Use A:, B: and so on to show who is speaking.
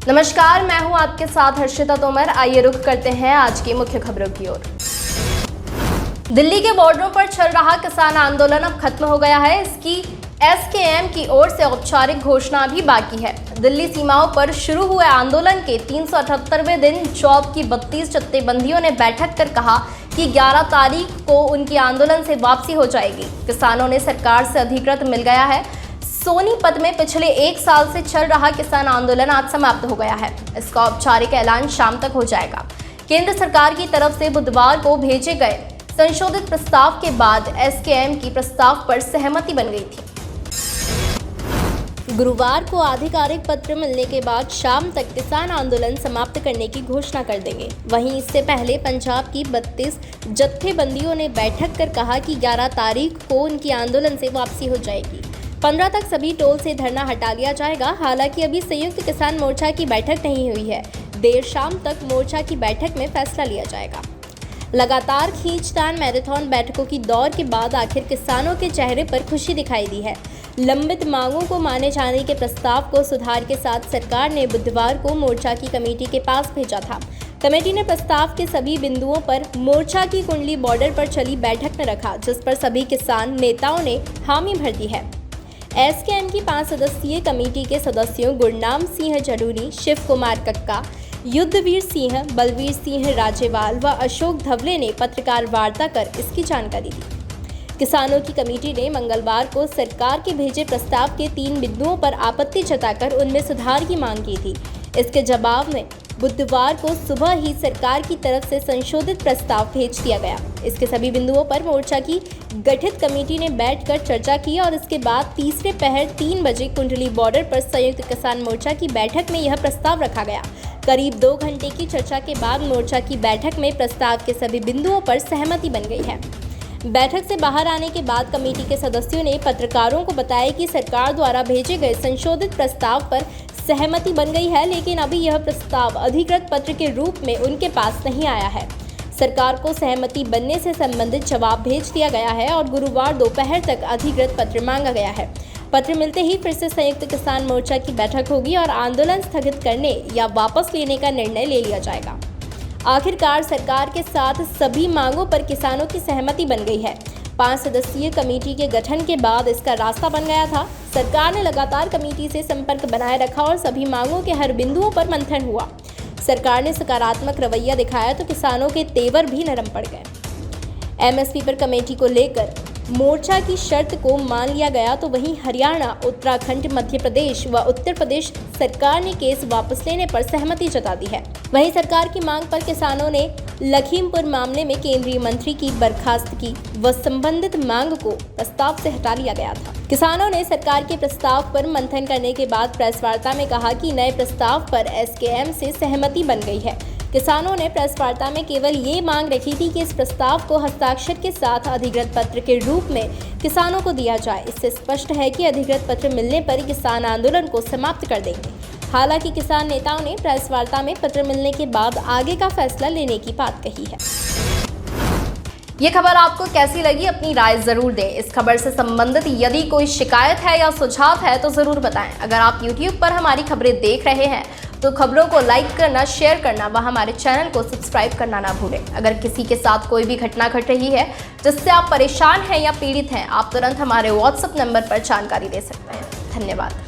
A: नमस्कार, मैं हूं आपके साथ हर्षिता तोमर। आइए रुख करते हैं आज की मुख्य खबरों की ओर। दिल्ली के बॉर्डरों पर चल रहा किसान आंदोलन अब खत्म हो गया है। इसकी एसकेएम की ओर से औपचारिक घोषणा भी बाकी है। दिल्ली सीमाओं पर शुरू हुए आंदोलन के 378वें दिन जॉब की 32 जत्थेबंदियों ने बैठक कर कहा कि 11 तारीख को उनकी आंदोलन से वापसी हो जाएगी। किसानों ने सरकार से अधिकृत मिल गया है। सोनीपत में पिछले 1 साल से चल रहा किसान आंदोलन आज समाप्त हो गया है। इसका औपचारिक ऐलान शाम तक हो जाएगा। केंद्र सरकार की तरफ से बुधवार को भेजे गए संशोधित प्रस्ताव के बाद एसकेएम की प्रस्ताव पर सहमति बन गई थी। गुरुवार को आधिकारिक पत्र मिलने के बाद शाम तक किसान आंदोलन समाप्त करने की घोषणा कर देंगे। वहीं इससे पहले पंजाब की 32 जत्थेबंदियों ने बैठक कर कहा कि 11 तारीख को उनकी आंदोलन से वापसी हो जाएगी। 15 तक सभी टोल से धरना हटा लिया जाएगा। हालांकि अभी संयुक्त किसान मोर्चा की बैठक नहीं हुई है। देर शाम तक मोर्चा की बैठक में फैसला लिया जाएगा। लगातार खींचतान मैराथन बैठकों की दौर के बाद आखिर किसानों के चेहरे पर खुशी दिखाई दी है। लंबित मांगों को माने जाने के प्रस्ताव को सुधार के साथ सरकार ने बुधवार को मोर्चा की कमेटी के पास भेजा था। कमेटी ने प्रस्ताव के सभी बिंदुओं पर मोर्चा की कुंडली बॉर्डर पर चली बैठक में रखा, जिस पर सभी किसान नेताओं ने हामी भर दी है। एसकेएम की 5 सदस्यीय कमेटी के सदस्यों गुरनाम सिंह जरूरी, शिव कुमार कक्का, युद्धवीर सिंह, बलवीर सिंह राजेवाल व अशोक धवले ने पत्रकार वार्ता कर इसकी जानकारी दी। किसानों की कमेटी ने मंगलवार को सरकार के भेजे प्रस्ताव के 3 बिंदुओं पर आपत्ति जताकर उनमें सुधार की मांग की थी। इसके जवाब में बुधवार को सुबह ही सरकार की तरफ से संशोधित प्रस्ताव भेज दिया गया। इसके सभी बिंदुओं पर मोर्चा की गठित कमेटी ने बैठकर चर्चा की और इसके बाद तीसरे पहर 3 बजे कुंडली बॉर्डर पर संयुक्त किसान मोर्चा की बैठक में यह प्रस्ताव रखा गया। करीब 2 घंटे की चर्चा के बाद मोर्चा की बैठक में प्रस्ताव के सभी बिंदुओं पर सहमति बन गई है। बैठक से बाहर आने के बाद कमेटी के सदस्यों ने पत्रकारों को बताया कि सरकार द्वारा भेजे गए संशोधित प्रस्ताव पर सहमति बन गई है, लेकिन अभी यह प्रस्ताव अधिकृत पत्र के रूप में उनके पास नहीं आया है। सरकार को सहमति बनने से संबंधित जवाब भेज दिया गया है और गुरुवार दोपहर तक अधिकृत पत्र मांगा गया है। पत्र मिलते ही फिर से संयुक्त किसान मोर्चा की बैठक होगी और आंदोलन स्थगित करने या वापस लेने का निर्णय ले लिया जाएगा। आखिरकार सरकार के साथ सभी मांगों पर किसानों की सहमति बन गई है। 5 सदस्यीय कमेटी के गठन के बाद इसका रास्ता बन गया था। सरकार ने लगातार कमेटी से संपर्क बनाए रखा और सभी मांगों के हर बिंदुओं पर मंथन हुआ। सरकार ने सकारात्मक रवैया दिखाया तो किसानों के तेवर भी नरम पड़ गए। एमएसपी पर कमेटी को लेकर मोर्चा की शर्त को मान लिया गया तो वहीं हरियाणा, उत्तराखंड, मध्य प्रदेश व उत्तर प्रदेश सरकार ने केस वापस लेने पर सहमति जता दी है। वहीं सरकार की मांग पर किसानों ने लखीमपुर मामले में केंद्रीय मंत्री की बर्खास्तगी व संबंधित मांग को प्रस्ताव से हटा लिया गया था। किसानों ने सरकार के प्रस्ताव पर मंथन करने के बाद प्रेस वार्ता में कहा कि नए प्रस्ताव पर एसकेएम से सहमति बन गई है। किसानों ने प्रेस वार्ता में केवल ये मांग रखी थी कि इस प्रस्ताव को हस्ताक्षर के साथ अधिकृत पत्र के रूप में किसानों को दिया जाए। इससे स्पष्ट है कि अधिकृत पत्र मिलने पर किसान आंदोलन को समाप्त कर देंगे। हालांकि किसान नेताओं ने प्रेस वार्ता में पत्र मिलने के बाद आगे का फैसला लेने की बात कही है। ये खबर आपको कैसी लगी? अपनी राय जरूर दें। इस खबर से संबंधित यदि कोई शिकायत है या सुझाव है तो जरूर बताएं। अगर आप YouTube पर हमारी खबरें देख रहे हैं तो खबरों को लाइक करना, शेयर करना व हमारे चैनल को सब्सक्राइब करना ना भूलें। अगर किसी के साथ कोई भी घटना घट रही है जिससे आप परेशान हैं या पीड़ित हैं, आप तुरंत हमारे WhatsApp नंबर पर जानकारी दे सकते हैं। धन्यवाद।